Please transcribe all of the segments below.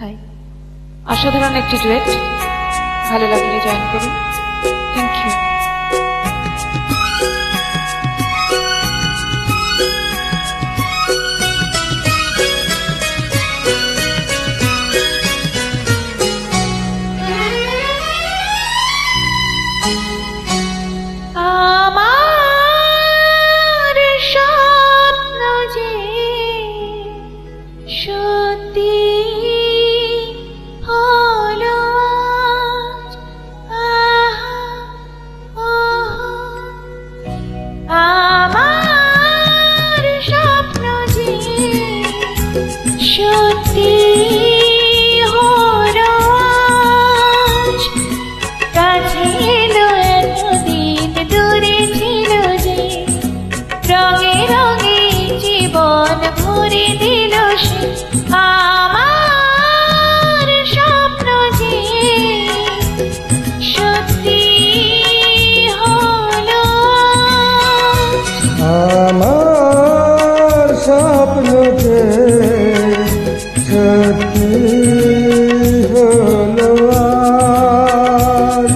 High, অসাধারণ একটি duet, ভালো লাগলে জয়েন করুন। Thank you. আমার স্বপ্ন যে সত্যি হলো আজ, আমার স্বপ্ন যে সত্যি হলো আজ, কাছে এলো এতদিন দূরে ছিল যে, রঙে রঙে জীবন ভরে দিল সে। আমার স্বপ্ন যে সত্যি হলো আজ। আমার স্বপ্ন যে সত্যি হলো আজ।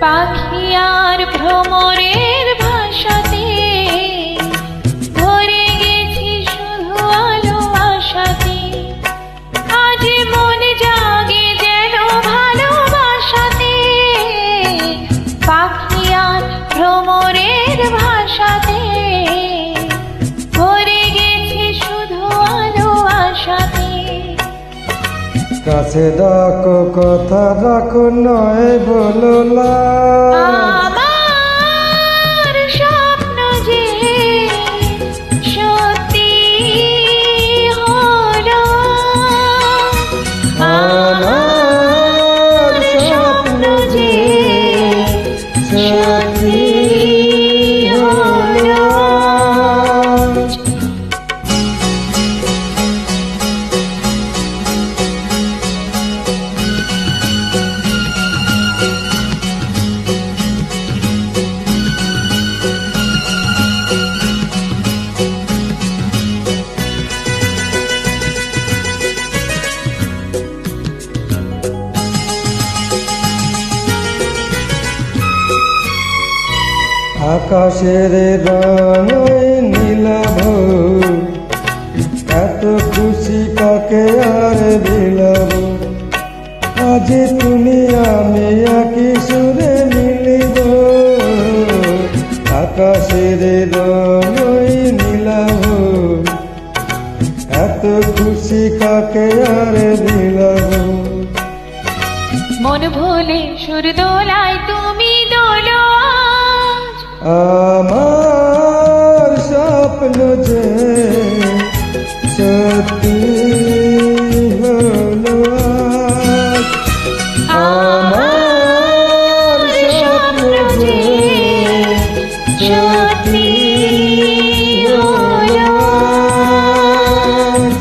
পাখি আর ভ্রমরের ভাষাতে ভরে গেছি শুধু আলো আশাতে, আজ মন জাগে যেন ভালোবাসাতে। পাখি আর ভ্রমরের ভাষাতে ভরে গেছি শুধু আলো আশাতে। কাছে ডাকো কথা রাখো নয় বলো না। আমার স্বপ্ন যে সত্যি হলো আজ। আমার স্বপ্ন যে সত্যি হলো আজ। আকাশের রঙ নীলাভ, এত খুশি কাকে আর বিলাব। আজ তুমি আমি একই সুরে মিলিব। আকাশের রঙ নীলাভ, এত খুশি কাকে আর বিলাব। মন ভোলে সুর দোলায় তুমি দোলো আজ। আমার স্বপ্ন যে সত্যি হলো আজ। আমার স্বপ্ন যে সত্যি হলো আজ।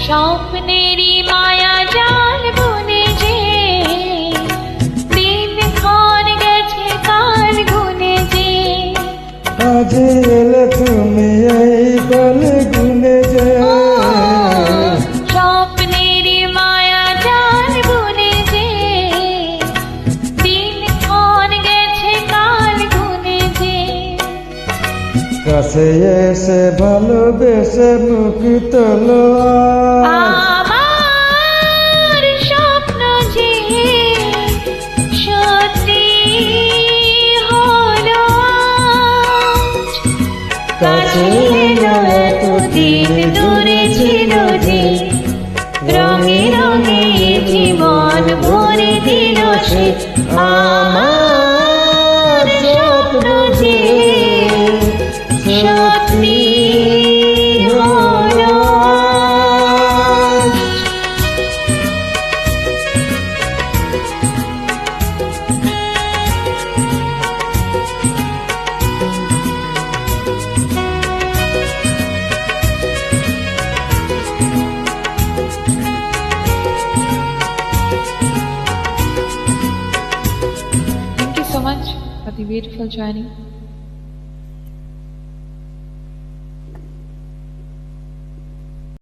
স্বপ্নেরই মায়া জাল বুনে যে, দিন ক্ষণ গেছে কাল গুনে যে। আজ এলে তুমি এই বল গুনে যে। স্বপ্নেরই মায়া জাল বুনে যে, দিন ক্ষণ গেছে কাল গুনে যে। কাছে এসে ভালোবেসে মুখ তোলো আজ। আমার স্বপ্ন যে সত্যি হলো আজ। কাছে এলো এতদিন দূরে ছিল যে, রঙে রঙে জীবন ভরে দিল সে। আমার স্বপ্ন যে সত্যি হলো much for the beautiful joining.